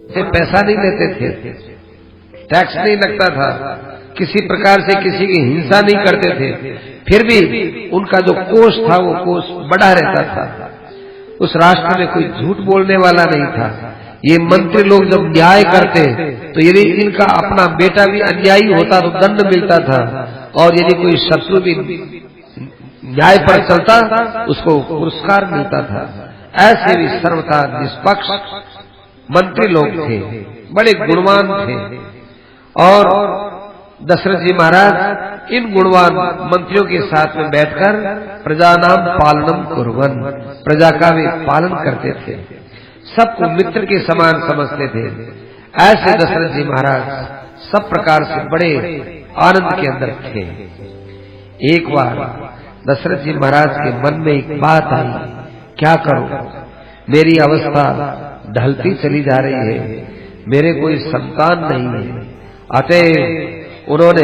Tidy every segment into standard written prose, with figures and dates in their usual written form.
से पैसा नहीं लेते थे, टैक्स नहीं लगता था, किसी प्रकार से किसी की हिंसा नहीं करते थे, फिर भी उनका जो कोष था वो कोष बढ़ा रहता था। उस राष्ट्र में कोई झूठ बोलने वाला नहीं था। ये मंत्री लोग जब न्याय करते तो यदि इनका अपना बेटा भी अन्यायी होता तो दंड मिलता था, और यदि कोई शत्रु भी न्याय पर चलता उसको पुरस्कार मिलता था। ऐसे भी सर्वथा निष्पक्ष मंत्री लोग थे, बड़े गुणवान थे। और दशरथ जी महाराज इन गुणवान मंत्रियों के साथ में बैठकर प्रजा नाम पालनम कुर्वन्, प्रजा का वे पालन करते थे, सबको मित्र के समान समझते थे। ऐसे दशरथ जी महाराज सब प्रकार से बड़े आनंद के अंदर थे। एक बार दशरथ जी महाराज के मन में एक बात आई, क्या करूं, मेरी अवस्था ढलती चली जा रही है, मेरे कोई संतान नहीं है। अतः उन्होंने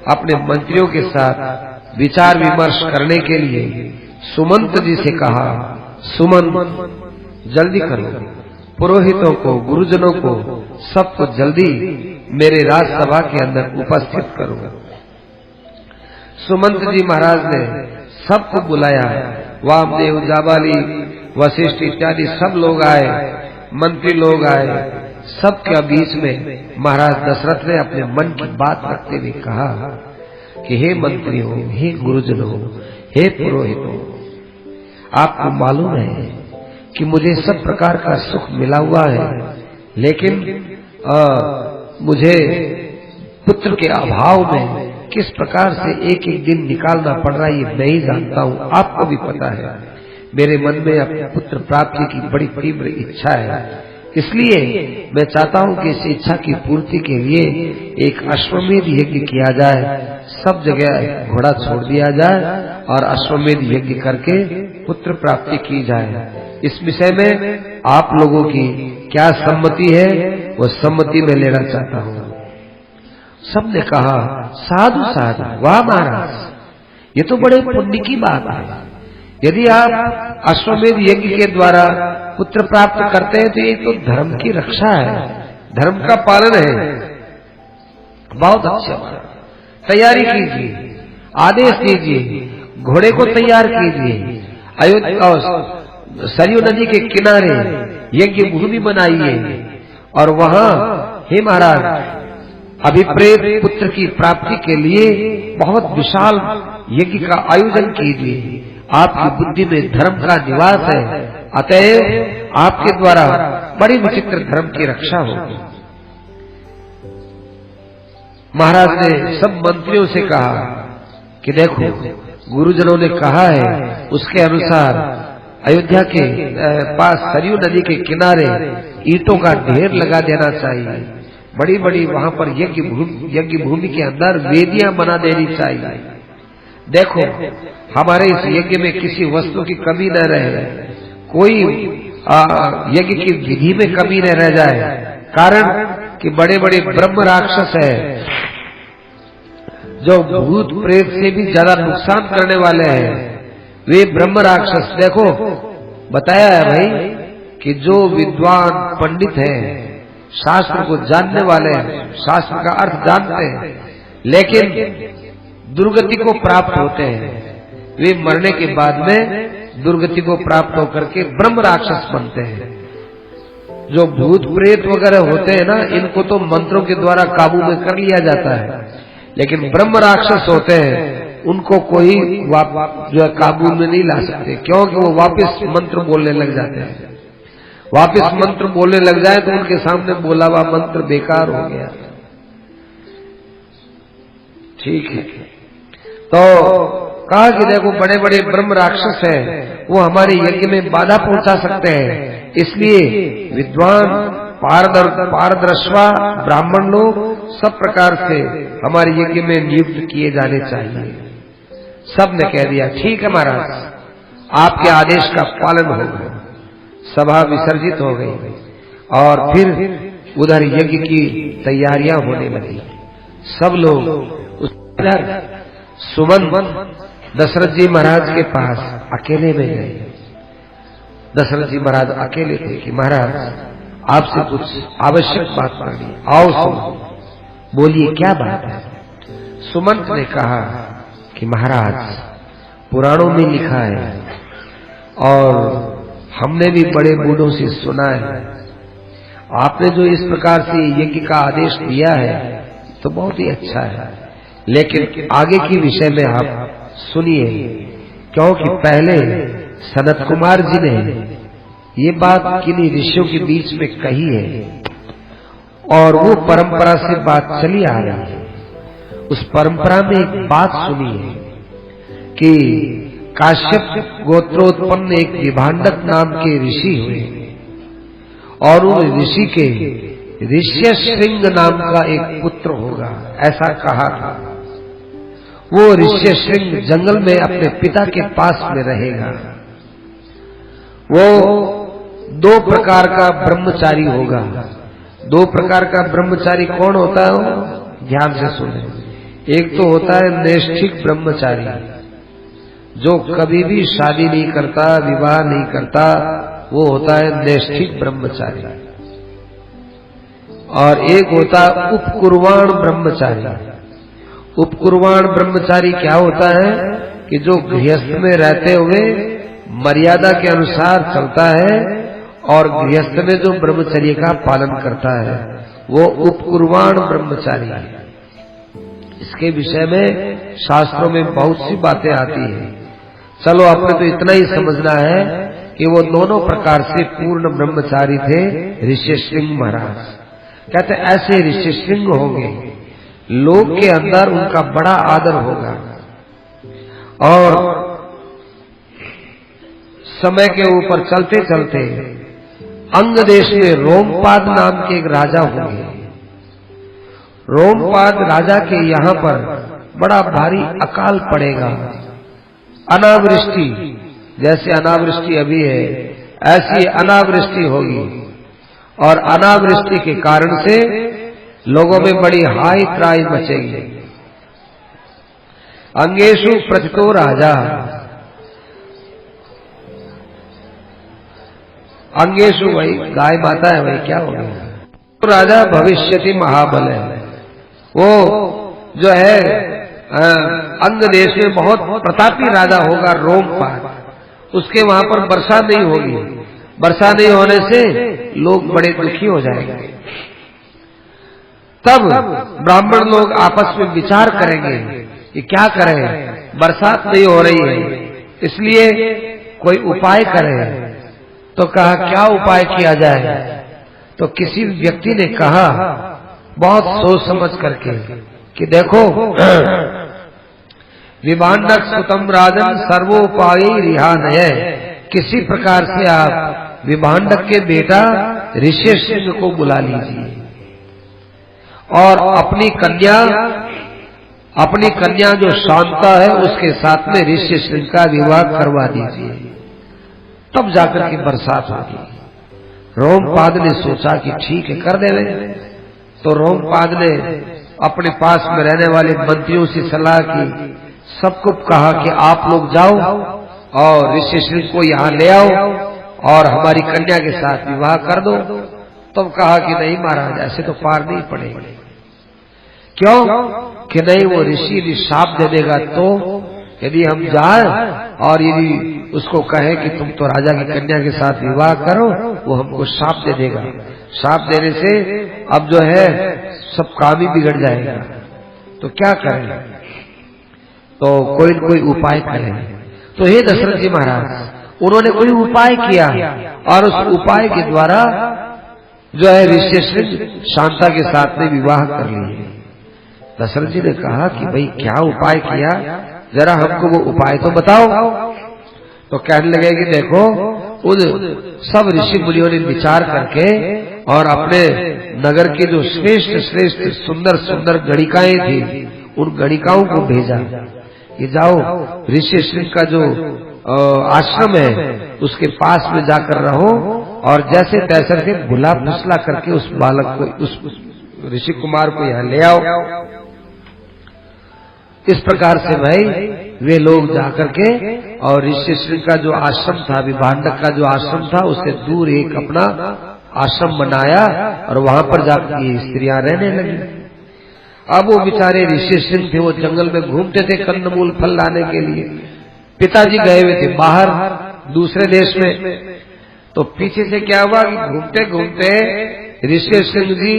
अपने मंत्रियों के साथ विचार विमर्श करने के लिए सुमंत जी से कहा, सुमंत जल्दी करो, पुरोहितों को, गुरुजनों को, सबको जल्दी मेरे राजसभा के अंदर उपस्थित करो। सुमंत जी महाराज ने सबको बुलाया, वामदेव, जाबाली, वशिष्ठ इत्यादि सब लोग आए, मंत्री लोग आए। सबके बीच में महाराज दशरथ ने अपने मन की बात रखते हुए कहा कि हे मंत्रियों, हे गुरुजनों, हे पुरोहितों, आपको मालूम है कि मुझे सब प्रकार का सुख मिला हुआ है, लेकिन मुझे पुत्र के अभाव में किस प्रकार से एक एक दिन निकालना पड़ रहा है ये मैं ही जानता हूँ, आपको भी पता है। मेरे मन में अपने पुत्र प्राप्ति की बड़ी तीव्र इच्छा है, इसलिए मैं चाहता हूं कि इस इच्छा की पूर्ति के लिए एक अश्वमेध यज्ञ किया जाए, सब जगह घोड़ा छोड़ दिया जाए और अश्वमेध यज्ञ करके पुत्र प्राप्ति की जाए। इस विषय में आप लोगों की क्या सम्मति है, वो सम्मति में लेना चाहता हूँ। सबने कहा साधु साधु, वाह महाराज, ये तो बड़े पुण्य की बात है। यदि आप अश्वमेध यज्ञ के द्वारा पुत्र प्राप्त करते हैं तो ये तो धर्म की रक्षा है, धर्म का पालन है। बहुत अच्छा, तैयारी कीजिए, आदेश दीजिए, घोड़े को तैयार कीजिए, अयोध्या सरयू नदी के किनारे यज्ञ भूमि बनाइए और वहां हे महाराज अभिप्रेत पुत्र की प्राप्ति के लिए बहुत विशाल यज्ञ का आयोजन कीजिए। आपकी बुद्धि में धर्म का निवास है, अतएव आपके द्वारा बड़ी विचित्र धर्म की रक्षा होगी। महाराज ने सब मंत्रियों से कहा कि देखो, गुरुजनों ने कहा है उसके अनुसार अयोध्या के पास सरयू नदी के किनारे ईंटों का ढेर लगा देना चाहिए, बड़ी बड़ी वहां पर यज्ञ भूमि के अंदर वेदियां बना देनी चाहिए। देखो, हमारे इस यज्ञ में किसी वस्तु की कमी न रहे, कोई यज्ञ की विधि में कमी न रह जाए, कारण कि बड़े बड़े ब्रह्म राक्षस है जो भूत प्रेत से भी ज्यादा नुकसान करने वाले हैं। वे ब्रह्म राक्षस, देखो बताया है भाई कि जो विद्वान पंडित हैं, शास्त्र को जानने वाले हैं, शास्त्र का अर्थ जानते हैं, लेकिन दुर्गति को प्राप्त होते हैं, वे मरने के बाद में दुर्गति को प्राप्त होकर के ब्रह्म राक्षस बनते हैं। जो भूत प्रेत वगैरह होते हैं ना, इनको तो मंत्रों के द्वारा काबू में कर लिया जाता है, लेकिन ब्रह्म राक्षस होते हैं उनको कोई जो है काबू में नहीं ला सकते, क्योंकि वो वापस मंत्र बोलने लग जाते हैं। वापस मंत्र बोलने लग जाए तो उनके सामने बोला हुआ मंत्र बेकार हो गया। ठीक है, तो कहा कि देखो बड़े बड़े ब्रह्म राक्षस हैं, वो हमारे यज्ञ में बाधा पहुंचा सकते हैं, इसलिए विद्वान पारदर्शवा ब्राह्मण लोग सब प्रकार से हमारे यज्ञ में नियुक्त किए जाने चाहिए। सब ने कह दिया ठीक है महाराज, आपके आदेश का पालन होगा। सभा विसर्जित हो गई और फिर उधर यज्ञ की तैयारियां होने लगी। सब लोग उधर सुमंत दशरथ जी महाराज के पास अकेले में गए। दशरथ जी महाराज अकेले थे कि महाराज आपसे कुछ आवश्यक बात करनी, आओ सुनो। बोलिए क्या बात है? सुमंत ने कहा कि महाराज, पुराणों में लिखा है और हमने भी बड़े बूढ़ों से सुना है, आपने जो इस प्रकार से यज्ञ का आदेश दिया है तो बहुत ही अच्छा है, लेकिन आगे की विषय में आप सुनिए, क्योंकि पहले सनत कुमार जी ने ये बात किन्हीं ऋषियों के बीच में कही है और वो परंपरा से बात चली आ रही है। उस परंपरा में एक बात सुनी है कि काश्यप गोत्रोत्पन्न एक विभांडक नाम के ऋषि हुए और उन ऋषि के ऋष्यशृंग नाम का एक पुत्र होगा, ऐसा कहा था। वो ऋष्यशृंग जंगल में अपने पिता के पास में रहेगा। वो 2 प्रकार का ब्रह्मचारी होगा। 2 प्रकार का ब्रह्मचारी कौन होता है? ध्यान से सुने। एक तो होता है नैष्ठिक ब्रह्मचारी, जो कभी भी शादी नहीं करता, विवाह नहीं करता, वो होता है नैष्ठिक ब्रह्मचारी। और एक होता है उपकुर्वाण ब्रह्मचारी। उपकुर्वाण ब्रह्मचारी क्या होता है कि जो गृहस्थ में रहते हुए मर्यादा के अनुसार चलता है और गृहस्थ में जो ब्रह्मचर्य का पालन करता है, वो उपकुर्वाण ब्रह्मचारी है। इसके विषय में शास्त्रों में बहुत सी बातें आती हैं। चलो आपने तो इतना ही समझना है कि वो दोनों प्रकार से पूर्ण ब्रह्मचारी थे ऋष्यशृंग महाराज। कहते ऐसे ऋष्यशृंग होंगे, लोक के अंदर उनका बड़ा आदर होगा। और समय के ऊपर चलते चलते अंग देश में रोमपाद नाम के एक राजा होंगे। रोमपाद राजा के यहाँ पर बड़ा भारी अकाल पड़ेगा, अनावृष्टि, जैसे अनावृष्टि अभी है ऐसी अनावृष्टि होगी और अनावृष्टि के कारण से लोगों में बड़ी हाई त्राई मचेगी। अंगेशु प्रथितो राजा, अंगेशु वही गाय माता है, वही क्या हो गया? तो राजा भविष्यति महाबल है। वो जो है अंग देश में बहुत प्रतापी राजा होगा रोमपाद। उसके वहां पर वर्षा नहीं होगी, वर्षा नहीं होने से लोग बड़े दुखी हो जाएंगे। तब ब्राह्मण लोग आपस में विचार करेंगे कि क्या करें, बरसात नहीं हो रही है, इसलिए कोई उपाय करें। तो कहा क्या उपाय किया जाए? तो किसी व्यक्ति ने कहा बहुत सोच समझ करके कि देखो, विभांडक सुतम राजन सर्वोपायी रिहानय, किसी प्रकार से आप विभांडक के बेटा ऋष्यशृंग को बुला लीजिए और अपनी कन्या जो शांता है उसके साथ में ऋष्यशृंग का विवाह करवा दीजिए, तब जाकर के बरसात होगी। रोमपाद ने सोचा कि ठीक है, कर देवे। तो रोमपाद ने अपने पास में रहने वाले मंत्रियों से सलाह की, सबको कहा कि आप लोग जाओ और ऋष्यशृंग को यहाँ ले आओ और हमारी कन्या के साथ विवाह कर दो। तब कहा कि नहीं महाराज, ऐसे तो पार नहीं पड़ेगी। क्यों कि नहीं, वो ऋषि यदि शाप दे देगा, तो यदि हम जाए और यदि उसको कहे कि तुम तो राजा की कन्या के साथ विवाह करो, वो हमको शाप दे देगा। शाप देने से अब जो है सब काम ही बिगड़ जाएगा। तो क्या करें? तो कोई न कोई उपाय करें। तो हे दशरथ जी महाराज, उन्होंने कोई उपाय किया और उस उपाय के द्वारा जो है ऋष्यशृंग शांता के साथ में विवाह कर लिए। दशरथ जी ने कहा कि भाई क्या उपाय किया, जरा हमको वो उपाय तो बताओ। तो कहने लगे कि देखो, उन सब ऋषि मुनियों ने विचार करके और अपने नगर की जो श्रेष्ठ श्रेष्ठ सुंदर सुंदर गणिकाएं थी, उन गणिकाओं को भेजा कि जाओ ऋष्यशृंग का जो आश्रम है उसके पास में जाकर रहो और जैसे तैसे से भुला फुसला करके उस बालक को, उस ऋषि कुमार को यहाँ ले आओ। इस प्रकार से भाई वे लोग जाकर के और ऋष्यशृंग का जो आश्रम था, विभांडक का जो आश्रम था, उससे दूर एक अपना आश्रम बनाया और वहां पर जाकर ये स्त्रियां रहने लगी। अब वो बेचारे ऋषि सिंह थे, वो जंगल में घूमते थे कंदमूल फल लाने के लिए। पिताजी गए हुए थे बाहर दूसरे देश में। तो पीछे से क्या हुआ कि घूमते घूमते ऋषि सिंह जी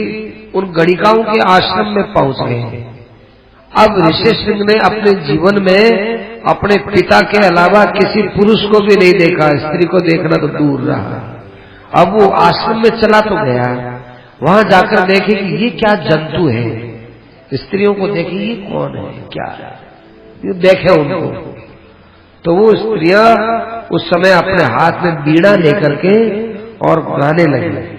उन गणिकाओं के आश्रम में पहुंच गए। अब ऋषि सिंह ने अपने जीवन में अपने पिता के अलावा किसी पुरुष को भी नहीं देखा, स्त्री को देखना तो दूर रहा। अब वो आश्रम में चला तो गया, वहां जाकर देखे कि ये क्या जंतु है, स्त्रियों को देखे ये कौन है, क्या है, ये देखे उनको। तो वो स्त्रियां उस समय अपने हाथ में बीड़ा लेकर के और गाने लगी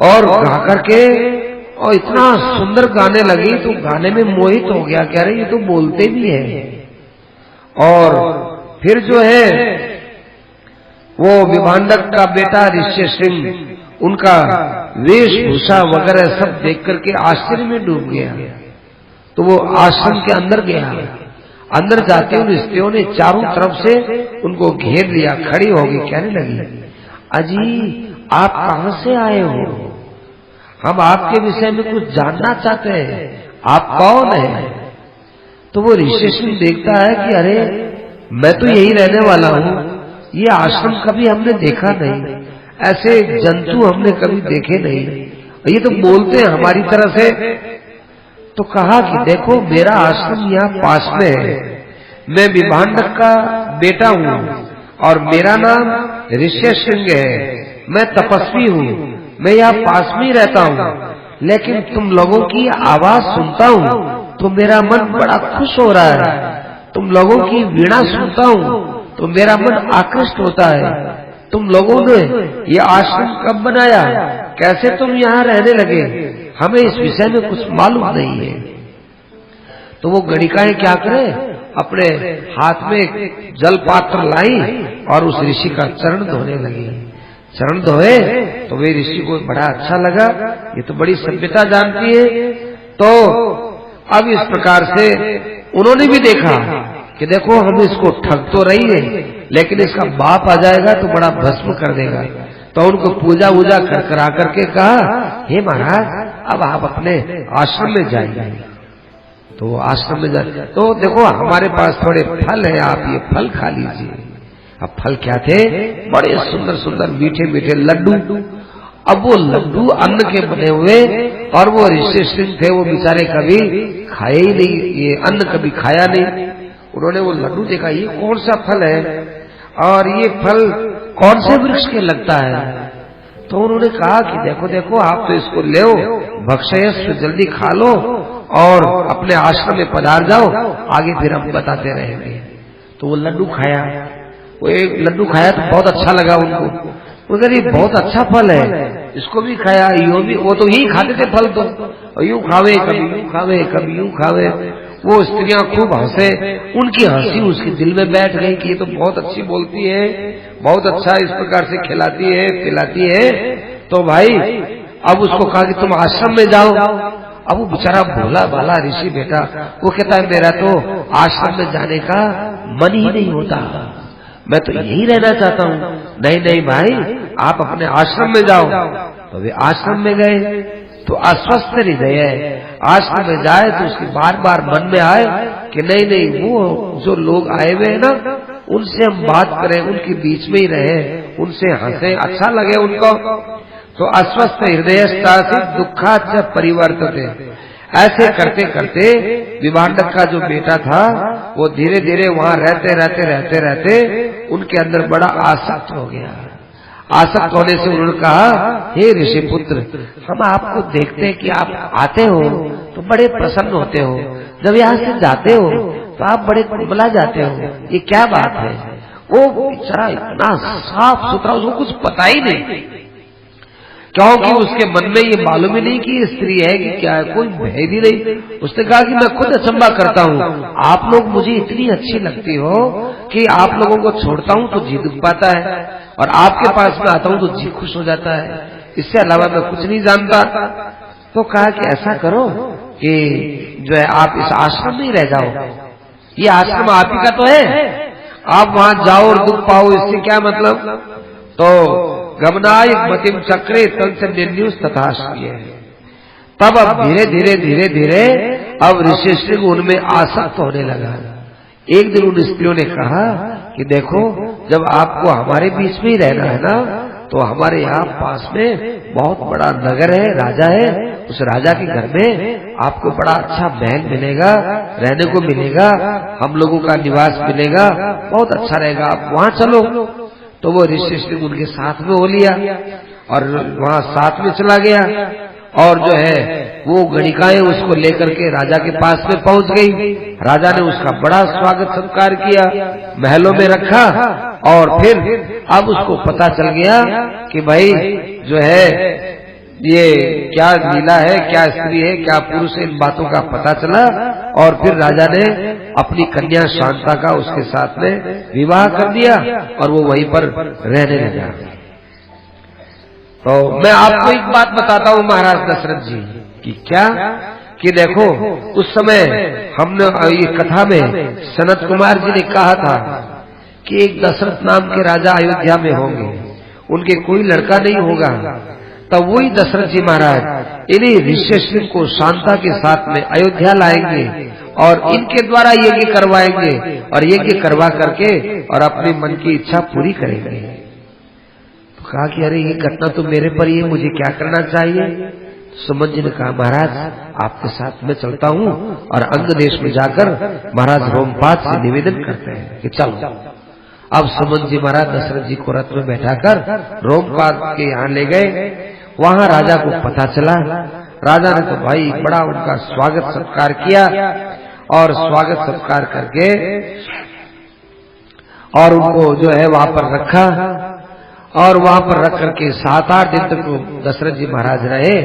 और गा करके और इतना सुंदर गाने लगी तो गाने में मोहित हो गया, कह रहे ये तो बोलते भी है। और फिर जो है वो विभांडक का बेटा ऋषि सिंह उनका वेशभूषा वगैरह सब देख करके आश्चर्य में डूब गया। तो वो आश्रम के अंदर गया, अंदर जाते उन स्त्रियों ने चारों तरफ से उनको घेर लिया, खड़ी होगी, कहने लगी अजी आप कहां से आए हो, हम आपके विषय में कुछ जानना चाहते हैं, आप कौन है। तो वो ऋषि सिंह देखता है कि अरे मैं तो यही रहने वाला हूं, ये आश्रम कभी हमने देखा नहीं, ऐसे जंतु हमने कभी देखे नहीं, ये तो बोलते हैं हमारी तरह से। तो कहा कि देखो मेरा आश्रम यहाँ पास में है, मैं विभांडक का बेटा हूँ और मेरा नाम ऋषि सिंह है, मैं तपस्वी हूँ, मैं यहाँ पास में ही रहता हूँ, लेकिन तुम लोगों की आवाज सुनता हूँ तो मेरा मन बड़ा खुश हो रहा है, तुम लोगों की वीणा सुनता हूँ तो मेरा मन आकृष्ट होता है। तुम लोगों ने ये आश्रम कब बनाया, कैसे तुम यहाँ रहने लगे, हमें इस विषय में कुछ मालूम नहीं है। तो वो गणिकाएं क्या करें, अपने हाथ में जल पात्र लाई और उस ऋषि का चरण धोने लगी। चरण धोए तो वे ऋषि को बड़ा अच्छा लगा, ये तो बड़ी सभ्यता जानती है। तो अब इस प्रकार से उन्होंने भी देखा कि देखो हम इसको ठग तो रही है, लेकिन इसका बाप आ जाएगा तो बड़ा भस्म कर देगा। तो उनको पूजा वूजा करा करके कहा हे महाराज अब आप अपने आश्रम में जाइए। तो वो आश्रम में जाए तो देखो हमारे पास थोड़े फल है, आप ये फल खा लीजिए। अब फल क्या थे, बड़े सुंदर सुंदर मीठे मीठे लड्डू। अब वो लड्डू अन्न के बने हुए, और वो ऋषि सिंह थे वो बेचारे कभी खाए ही नहीं, ये अन्न कभी खाया नहीं। उन्होंने वो लड्डू देखा, ये कौन सा फल है और ये फल कौन से वृक्ष के लगता है। तो उन्होंने कहा कि देखो देखो आप तो इसको ले भक्षयस्व, जल्दी खा लो और अपने आश्रम में पधार जाओ, आगे फिर हम बताते रहेंगे। तो वो लड्डू खाया, वो एक लड्डू खाया तो बहुत अच्छा लगा उनको, मगर ये बहुत अच्छा फल है, इसको भी खाया, यो भी, वो तो यही खाते थे फल तो, यूं खावे कभी यूं खावे कभी यूं खावे। वो स्त्रियां खूब हंसे, उनकी हंसी उसके दिल में बैठ गई कि ये तो बहुत अच्छी बोलती है, बहुत अच्छा इस प्रकार से खिलाती है पिलाती है। तो भाई अब उसको कहा कि तुम आश्रम में जाओ। अब वो बेचारा भोला भाला ऋषि बेटा वो कहता है मेरा तो आश्रम में जाने का मन ही नहीं होता, मैं तो यही रहना चाहता हूँ। नहीं नहीं भाई आप अपने आश्रम में जाओ। तो वे आश्रम में गए तो अस्वस्थ हृदय आश्रम में जाए तो उसकी बार बार मन में आए कि नहीं नहीं वो जो लोग आए हुए हैं ना उनसे हम बात करें, उनके बीच में ही रहे, उनसे हंसे, अच्छा लगे उनको। तो अस्वस्थ हृदय दुखाच परिवर्तते, ऐसे करते करते विभांडक का जो बेटा था वो धीरे धीरे वहां रहते रहते रहते रहते उनके अंदर बड़ा आसक्त हो गया। आसक्त होने से उन्होंने कहा हे ऋषि पुत्र, हम आपको देखते हैं कि आप आते हो तो बड़े प्रसन्न होते हो, जब यहाँ से जाते हो तो आप बड़े कुंबला जाते हो, ये क्या बात है। वो बेचारा इतना साफ सुथरा, उसको कुछ पता ही नहीं, क्योंकि उसके मन में ये मालूम ही नहीं कि ये स्त्री है कि क्या है, कोई भय भी नहीं। उसने कहा कि मैं खुद अचंभा करता हूँ, आप लोग मुझे इतनी अच्छी लगती हो कि आप लोगों को छोड़ता हूँ तो जी दुख पाता है, और आपके पास में आता हूँ तो जी खुश हो जाता है, इससे अलावा मैं कुछ नहीं जानता। तो कहा कि ऐसा करो कि जो है आप इस आश्रम में ही रह जाओ, ये आश्रम आप ही का तो है, आप वहां जाओ और दुख पाओ, इससे क्या मतलब। तो गमनाय मतिम चक्रे तंच निर्न्यूस तथास्त्य। तब अब धीरे धीरे धीरे धीरे अब ऋषिशृंग उनमें आसक्त होने लगा। एक दिन उन स्त्रियों ने कहा कि देखो, जब आपको हमारे बीच में ही रहना है ना, तो हमारे यहाँ पास में बहुत बड़ा नगर है, राजा है। उस राजा के घर में आपको बड़ा अच्छा महल मिलेगा, रहने को मिलेगा, हम लोगों का निवास मिलेगा, बहुत अच्छा रहेगा, आप वहाँ चलो। तो वो ऋषिशृंग उनके साथ में हो लिया और वहाँ साथ में चला गया। और जो है वो गणिकाएं उसको लेकर के राजा के पास में पहुंच गई। राजा ने उसका बड़ा स्वागत सत्कार किया, महलों में रखा। और फिर अब उसको पता चल गया कि भाई जो है ये क्या लीला है, क्या स्त्री है, क्या पुरुष है, इन बातों का पता चला। और फिर राजा ने अपनी कन्या शांता का उसके साथ में विवाह कर दिया और वो वहीं पर रहने लगा। तो मैं आपको एक बात बताता हूँ महाराज दशरथ जी कि क्या कि देखो, उस समय हमने ये कथा में सनत कुमार जी ने कहा था कि एक दशरथ नाम के राजा अयोध्या में होंगे, उनके कोई लड़का नहीं होगा। तब वही दशरथ जी महाराज इन्हीं ऋषिशृंग को शांता के साथ में अयोध्या लाएंगे और इनके द्वारा यज्ञ करवाएंगे और यज्ञ करवा करके और अपने मन की इच्छा पूरी करेंगे। तो कहा कि अरे ये घटना तो मेरे पर ही है, मुझे क्या करना चाहिए? सुमन जी ने कहा महाराज आपके साथ में चलता हूँ और अंग देश में जाकर महाराज रोमपाद से निवेदन करते हैं कि चलो। अब सुमन जी महाराज दशरथ जी को रथ में बैठाकर रोमपाद के यहाँ ले गए। वहाँ राजा को पता चला। राजा ने तो भाई बड़ा उनका स्वागत सत्कार किया और स्वागत सत्कार करके और उनको जो है वहां पर रखा और वहां पर रख करके 7-8 दिन तक तो दशरथ जी महाराज रहे।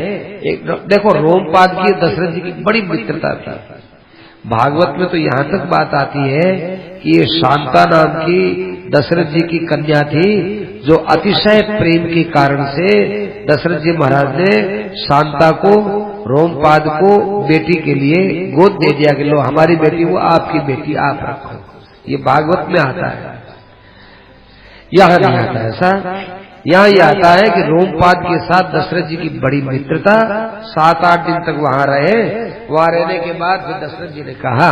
देखो रोमपाद की दशरथ जी की बड़ी मित्रता थी। भागवत में तो यहाँ तक बात आती है कि ये शांता नाम की दशरथ जी की कन्या थी, जो अतिशय प्रेम के कारण से दशरथ जी महाराज ने शांता को रोमपाद को बेटी के लिए गोद दे दिया कि लो हमारी बेटी वो आपकी बेटी आप रखो। ये भागवत में आता है, यहाँ नहीं आता ऐसा। यहाँ ये आता है कि रोमपाद के साथ दशरथ जी की बड़ी मित्रता, 7-8 दिन तक वहां रहे। वहां रहने के बाद फिर दशरथ जी ने कहा,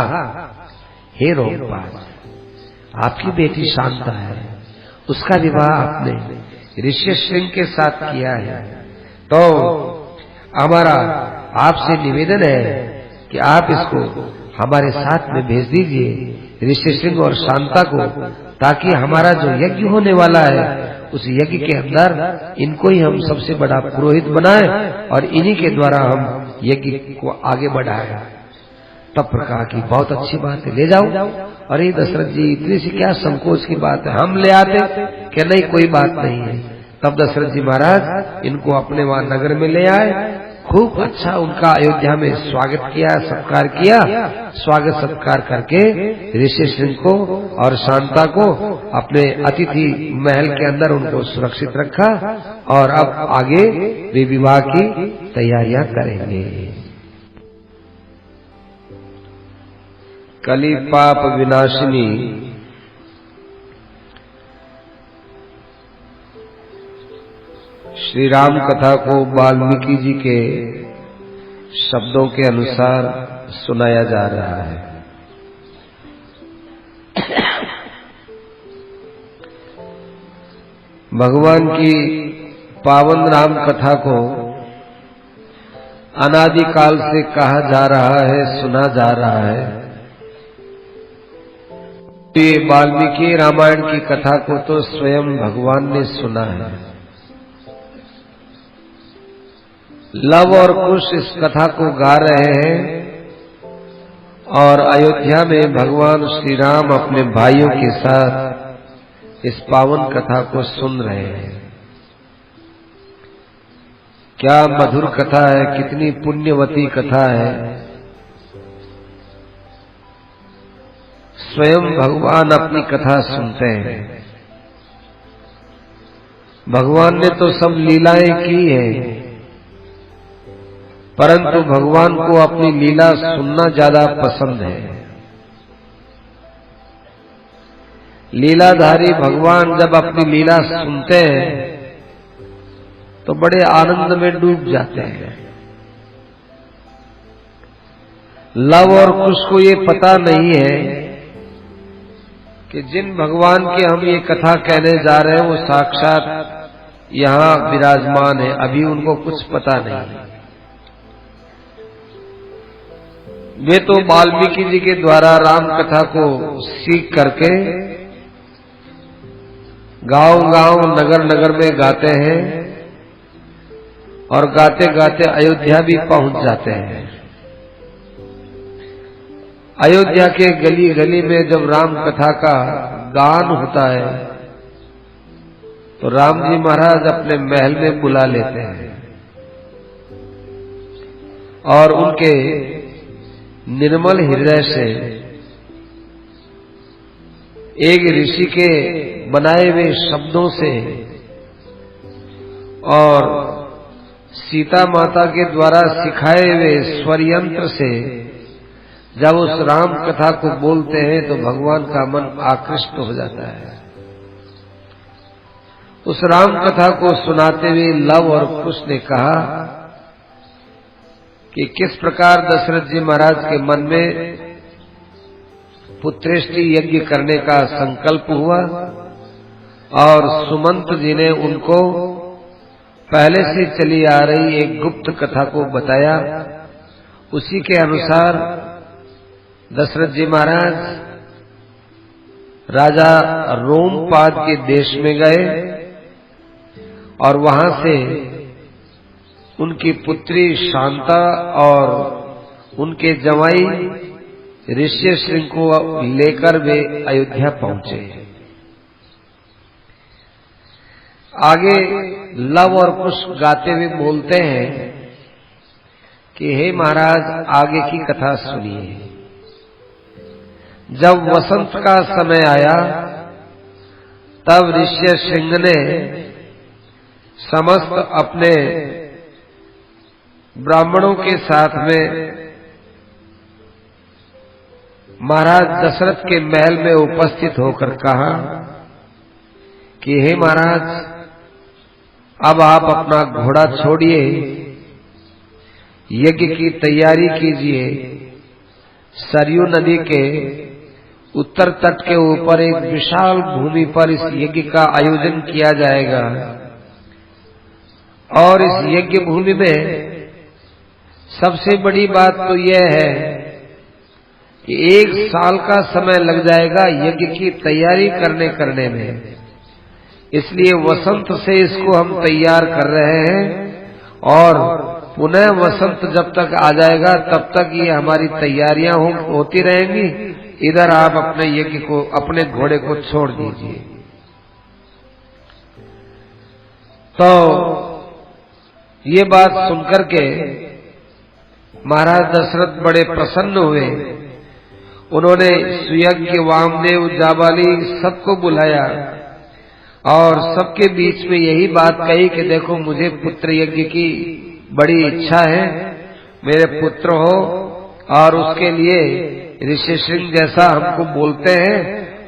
हे रोमपाद, आपकी बेटी शांता है, उसका विवाह आपने ऋषिशृंग के साथ किया है, तो हमारा आपसे निवेदन है कि आप इसको हमारे साथ में भेज दीजिए ऋषिशृंग और शांता को, ताकि हमारा जो यज्ञ होने वाला है उस यज्ञ के अंदर इनको ही हम सबसे बड़ा पुरोहित बनाएं और इन्हीं के द्वारा हम यज्ञ को आगे बढ़ाएं। तब कहा कि बहुत अच्छी बात है, ले जाओ। अरे दशरथ जी इतनी सी क्या संकोच की बात है, हम ले आते कि नहीं कोई बात नहीं है। तब दशरथ जी महाराज इनको अपने वहां नगर में ले आए। खूब अच्छा उनका अयोध्या में स्वागत किया, सत्कार किया। स्वागत सत्कार करके ऋषिशृंग को और शांता को अपने अतिथि महल के अंदर उनको सुरक्षित रखा और अब आगे वे विवाह की तैयारियां करेंगे। कली पाप विनाशिनी श्री राम कथा को वाल्मीकि जी के शब्दों के अनुसार सुनाया जा रहा है। भगवान की पावन राम कथा को अनादिकाल से कहा जा रहा है, सुना जा रहा है। ये वाल्मीकि रामायण की कथा को तो स्वयं भगवान ने सुना है। लव और कुश इस कथा को गा रहे हैं और अयोध्या में भगवान श्री राम अपने भाइयों के साथ इस पावन कथा को सुन रहे हैं। क्या मधुर कथा है, कितनी पुण्यवती कथा है। स्वयं भगवान अपनी कथा सुनते हैं। भगवान ने तो सब लीलाएं की है, परंतु भगवान को अपनी लीला सुनना ज्यादा पसंद है। लीलाधारी भगवान जब अपनी लीला सुनते हैं तो बड़े आनंद में डूब जाते हैं। लव और कुश को ये पता नहीं है कि जिन भगवान की हम ये कथा कहने जा रहे हैं वो साक्षात यहाँ विराजमान है। अभी उनको कुछ पता नहीं है। वे तो वाल्मीकि जी के द्वारा राम कथा को सीख करके गांव-गांव, नगर-नगर में गाते हैं और गाते गाते अयोध्या भी पहुंच जाते हैं। अयोध्या के गली गली में जब राम कथा का गान होता है तो राम जी महाराज अपने महल में बुला लेते हैं और उनके निर्मल हृदय से एक ऋषि के बनाए हुए शब्दों से और सीता माता के द्वारा सिखाए हुए स्वर यंत्र से जब उस राम कथा को बोलते हैं तो भगवान का मन आकृष्ट हो जाता है। उस राम कथा को सुनाते हुए लव और कुश ने कहा कि किस प्रकार दशरथ जी महाराज के मन में पुत्रेष्टि यज्ञ करने का संकल्प हुआ और सुमंत जी ने उनको पहले से चली आ रही एक गुप्त कथा को बताया। उसी के अनुसार दशरथ जी महाराज राजा रोमपाद के देश में गए और वहां से उनकी पुत्री शांता और उनके जवाई ऋष्यशृंग को लेकर वे अयोध्या पहुंचे। आगे लव और कुश गाते हुए बोलते हैं कि हे महाराज, आगे की कथा सुनिए। जब वसंत का समय आया तब ऋष्यशृंग ने समस्त अपने ब्राह्मणों के साथ में महाराज दशरथ के महल में उपस्थित होकर कहा कि हे महाराज, अब आप अपना घोड़ा छोड़िए, यज्ञ की तैयारी कीजिए। सरयू नदी के उत्तर तट के ऊपर एक विशाल भूमि पर इस यज्ञ का आयोजन किया जाएगा और इस यज्ञ भूमि में सबसे बड़ी बात तो यह है कि 1 साल का समय लग जाएगा यज्ञ की तैयारी करने में। इसलिए वसंत से इसको हम तैयार कर रहे हैं और पुनः वसंत जब तक आ जाएगा तब तक ये हमारी तैयारियां होती रहेंगी। इधर आप अपने यज्ञ को, अपने घोड़े को छोड़ दीजिए। तो ये बात सुनकर के महाराज दशरथ बड़े प्रसन्न हुए। उन्होंने सुयज्ञ, वामदेव, जाबाली सबको बुलाया और सबके बीच में यही बात कही कि देखो, मुझे पुत्र यज्ञ की बड़ी इच्छा है, मेरे पुत्र हो और उसके लिए ऋष्यशृंग जैसा हमको बोलते हैं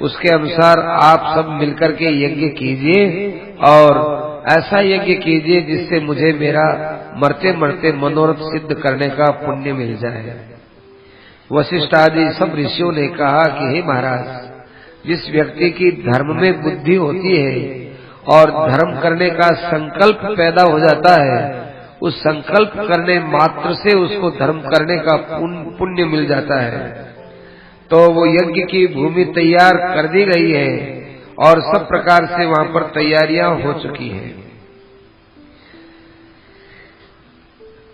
उसके अनुसार आप सब मिलकर के यज्ञ कीजिए और ऐसा यज्ञ कीजिए जिससे मुझे मेरा मरते मरते मनोरथ सिद्ध करने का पुण्य मिल जाए। वशिष्ठ आदि सब ऋषियों ने कहा कि हे महाराज, जिस व्यक्ति की धर्म में बुद्धि होती है और धर्म करने का संकल्प पैदा हो जाता है, उस संकल्प करने मात्र से उसको धर्म करने का पुण्य मिल जाता है। तो वो यज्ञ की भूमि तैयार कर दी गई है और सब प्रकार से वहां पर तैयारियां हो चुकी हैं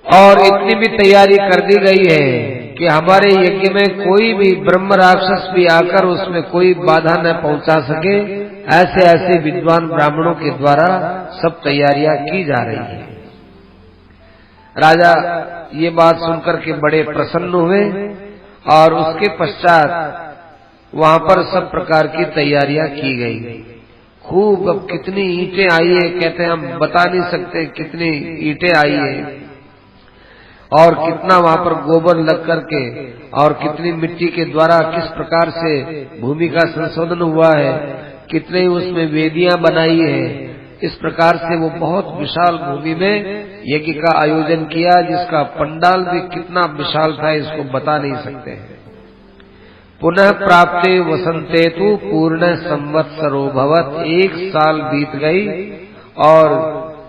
और इतनी भी तैयारी कर दी गई है कि हमारे यज्ञ में कोई भी ब्रह्म राक्षस भी आकर उसमें कोई बाधा न पहुंचा सके। ऐसे ऐसे विद्वान ब्राह्मणों के द्वारा सब तैयारियां की जा रही है। राजा ये बात सुनकर के बड़े प्रसन्न हुए और उसके पश्चात वहां पर सब प्रकार की तैयारियां की गई। खूब, अब कितनी ईंटें आई है कहते हैं हम बता नहीं सकते कितनी ईंटें आई है और कितना वहां पर गोबर लग करके और कितनी मिट्टी के द्वारा किस प्रकार से भूमि का संशोधन हुआ है, कितने उसमें वेदियां बनाई है। इस प्रकार से वो बहुत विशाल भूमि में यज्ञ का आयोजन किया, जिसका पंडाल भी कितना विशाल था इसको बता नहीं सकते। पुनः प्राप्ते वसंतेतु पूर्ण संवत्सरो भवत। 1 साल बीत गई और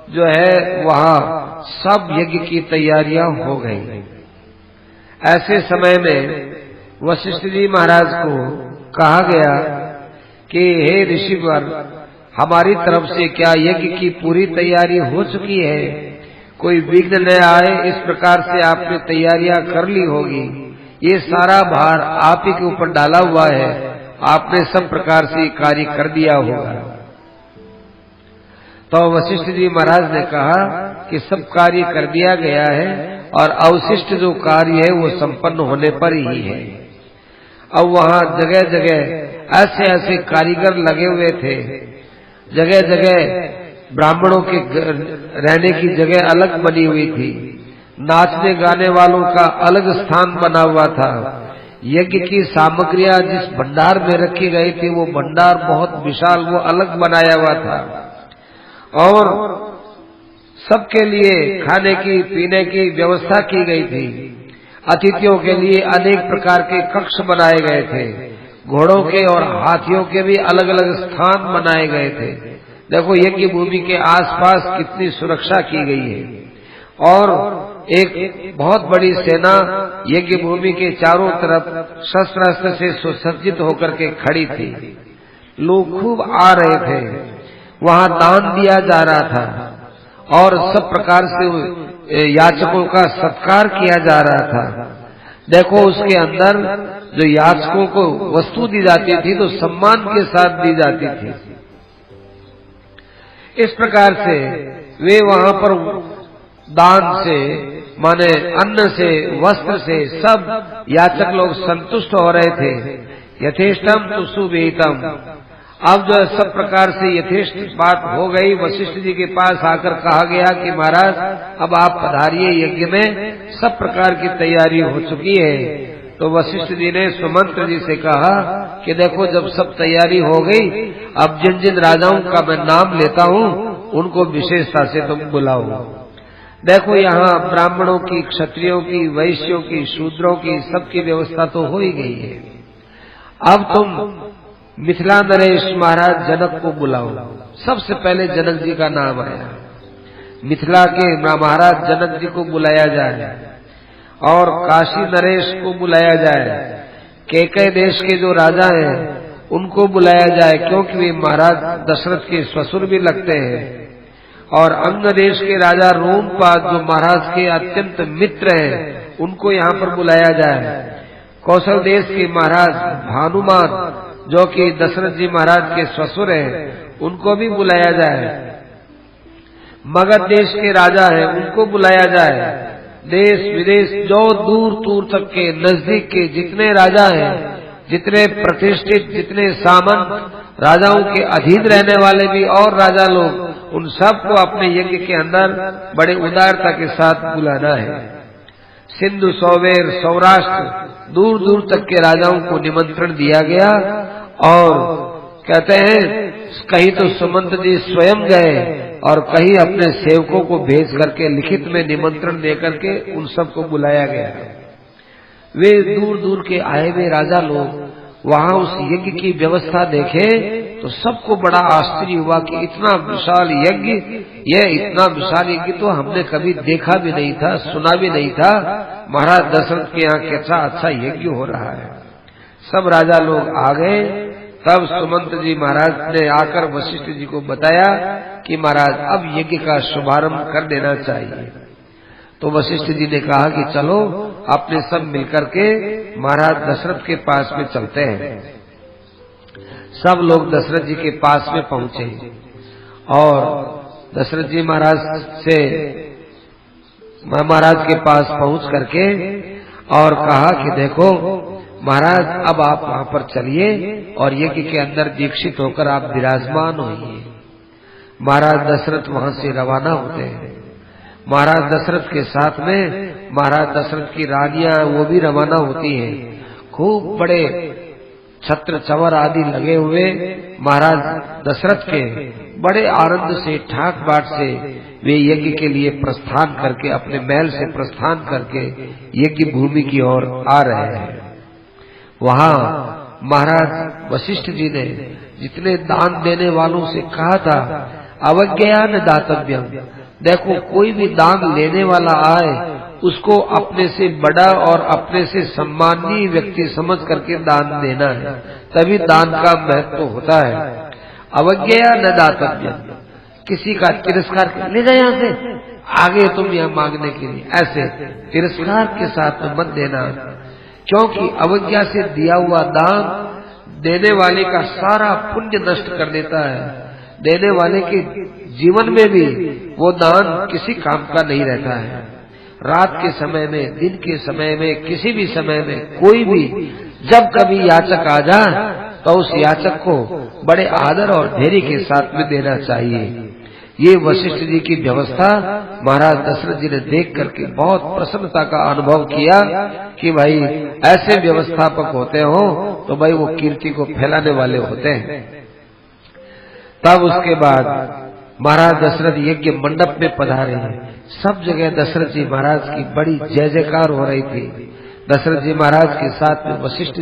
जो है वहां सब यज्ञ की तैयारियां हो गई। ऐसे समय में वशिष्ठ जी महाराज को कहा गया कि हे ऋषिवर, हमारी तरफ से क्या यज्ञ की पूरी तैयारी हो चुकी है? कोई विघ्न न आए इस प्रकार से आपने तैयारियां कर ली होगी। ये सारा भार आप ही के ऊपर डाला हुआ है, आपने सब प्रकार से कार्य कर दिया होगा। तो वशिष्ठ जी महाराज ने कहा कि सब कार्य कर दिया गया है और अवशिष्ट जो कार्य है वो संपन्न होने पर ही है। अब वहां जगह जगह ऐसे ऐसे कारीगर लगे हुए थे, जगह जगह ब्राह्मणों के रहने की जगह अलग बनी हुई थी, नाचने गाने वालों का अलग स्थान बना हुआ था। यज्ञ की सामग्रियां जिस भंडार में रखी गई थी वो भंडार बहुत विशाल, वो अलग बनाया हुआ था और सबके लिए खाने की पीने की व्यवस्था की गई थी। अतिथियों के लिए अनेक प्रकार के कक्ष बनाए गए थे, घोड़ों के और हाथियों के भी अलग अलग स्थान बनाए गए थे। देखो यज्ञ भूमि के आसपास कितनी सुरक्षा की गई है और एक बहुत बड़ी सेना यज्ञ भूमि के चारों तरफ शस्त्र अस्त्र से सुसज्जित होकर के खड़ी थी। लोग खूब आ रहे थे, वहां दान दिया जा रहा था और सब प्रकार से याचकों का सत्कार किया जा रहा था। देखो उसके अंदर जो याचकों को वस्तु दी जाती थी तो सम्मान के साथ दी जाती थी। इस प्रकार से वे वहां पर दान से, माने अन्न से, वस्त्र से सब याचक लोग संतुष्ट हो रहे थे। यथेष्टम तो सुविहितम। अब जो सब प्रकार से यथेष्ट बात हो गई, वशिष्ठ जी के पास आकर कहा गया कि महाराज अब आप पधारिए, यज्ञ में सब प्रकार की तैयारी हो चुकी है। तो वशिष्ठ जी ने सुमंत्र जी से कहा कि देखो जब सब तैयारी हो गई, अब जिन जिन राजाओं का मैं नाम लेता हूँ उनको विशेषता से तुम बुलाओ। देखो यहाँ ब्राह्मणों की, क्षत्रियों की, वैश्यों की, शूद्रों की, सबकी व्यवस्था तो हो ही गई है। अब तुम मिथिला नरेश महाराज जनक को बुलाओ। सबसे पहले जनक जी का नाम आया। मिथिला के महाराज जनक जी को बुलाया जाए और काशी नरेश को बुलाया जाए। कैकेय देश के जो राजा हैं उनको बुलाया जाए, क्योंकि वे महाराज दशरथ के ससुर भी लगते हैं। और अंग देश के राजा रोमपाद जो महाराज के अत्यंत मित्र हैं उनको यहाँ पर बुलाया जाए। कौशल देश के महाराज भानुमान जो कि दशरथ जी महाराज के ससुर हैं उनको भी बुलाया जाए। मगध देश के राजा हैं उनको बुलाया जाए। देश विदेश जो दूर दूर तक के, नजदीक के जितने राजा हैं, जितने प्रतिष्ठित, जितने सामंत, राजाओं के अधीन रहने वाले भी और राजा लोग, उन सबको अपने यज्ञ के अंदर बड़े उदारता के साथ बुलाना है। सिंधु, सौवेर, सौराष्ट्र दूर दूर तक के राजाओं को निमंत्रण दिया गया और कहते हैं कहीं तो सुमंत जी स्वयं गए और कहीं अपने सेवकों को भेज करके लिखित में निमंत्रण देकर के उन सबको बुलाया गया। वे दूर दूर के आए हुए राजा लोग वहां उस यज्ञ की व्यवस्था देखे तो सबको बड़ा आश्चर्य हुआ कि इतना विशाल यज्ञ, यह इतना विशाल यज्ञ तो हमने कभी देखा भी नहीं था, सुना भी नहीं था। महाराज दशरथ के यहाँ कैसा अच्छा यज्ञ हो रहा है। सब राजा लोग आ गए। तब सुमंत जी महाराज ने आकर वशिष्ठ जी को बताया कि महाराज अब यज्ञ का शुभारंभ कर देना चाहिए। तो वशिष्ठ जी ने कहा कि चलो अपने सब मिलकर के महाराज दशरथ के पास में चलते हैं। सब लोग दशरथ जी के पास में पहुंचे और दशरथ जी महाराज के पास पहुंच करके और कहा कि देखो महाराज अब आप वहां पर चलिए और यज्ञ के अंदर दीक्षित होकर आप विराजमान होइए। महाराज दशरथ वहां से रवाना होते हैं। महाराज दशरथ के साथ में महाराज दशरथ की रानियां वो भी रवाना होती हैं। खूब बड़े छत्र चवर आदि लगे हुए महाराज दशरथ के बड़े आनंद से ठाक बाट से वे यज्ञ के लिए प्रस्थान करके अपने महल से प्रस्थान करके यज्ञ भूमि की ओर आ रहे हैं। वहां महाराज वशिष्ठ जी ने जितने दान देने वालों से कहा था अवज्ञा न दातव्यम, देखो कोई भी दान लेने वाला आए उसको अपने से बड़ा और अपने से सम्मानीय व्यक्ति समझ करके दान देना है, तभी दान का महत्व होता है। अवज्ञा न दातव्यम, किसी का तिरस्कार ले जाए यहाँ से आगे तुम यहाँ मांगने के लिए, ऐसे तिरस्कार के साथ मत देना, क्योंकि अवज्ञा से दिया हुआ दान देने वाले का सारा पुण्य नष्ट कर देता है। देने वाले के जीवन में भी वो दान किसी काम का नहीं रहता है। रात के समय में, दिन के समय में, किसी भी समय में कोई भी जब कभी याचक आ जाए तो उस याचक को बड़े आदर और धैर्य के साथ में देना चाहिए। ये वशिष्ठ जी की व्यवस्था महाराज दशरथ जी ने देख करके बहुत प्रसन्नता का अनुभव किया कि भाई ऐसे व्यवस्थापक होते हो तो भाई वो कीर्ति को फैलाने वाले होते हैं। तब उसके बाद महाराज दशरथ यज्ञ मंडप में पधारे हैं। सब जगह दशरथ जी महाराज की बड़ी जय जयकार हो रही थी। दशरथ जी महाराज के साथ में वशिष्ठ